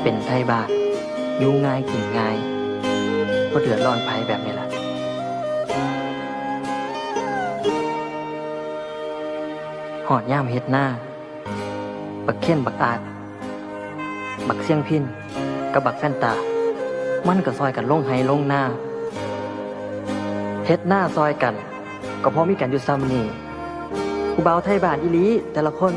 เป็นไทบ้านอยู่ง่ายกินง่ายบ่เดือดร้อนไผแบบนี้ล่ะหอดย่ามเฮ็ดหน้าบักเค้นบักอาดบักเสี่ยงพินกับบักแฟนตามันก็ซอยกันลงไห้ลงหน้าเฮ็ดหน้าซอยกันก็เพราะมีกันอยู่ซ้ำนี่ผู้บ่าวไทยบ้านอีหลีแต่ละคน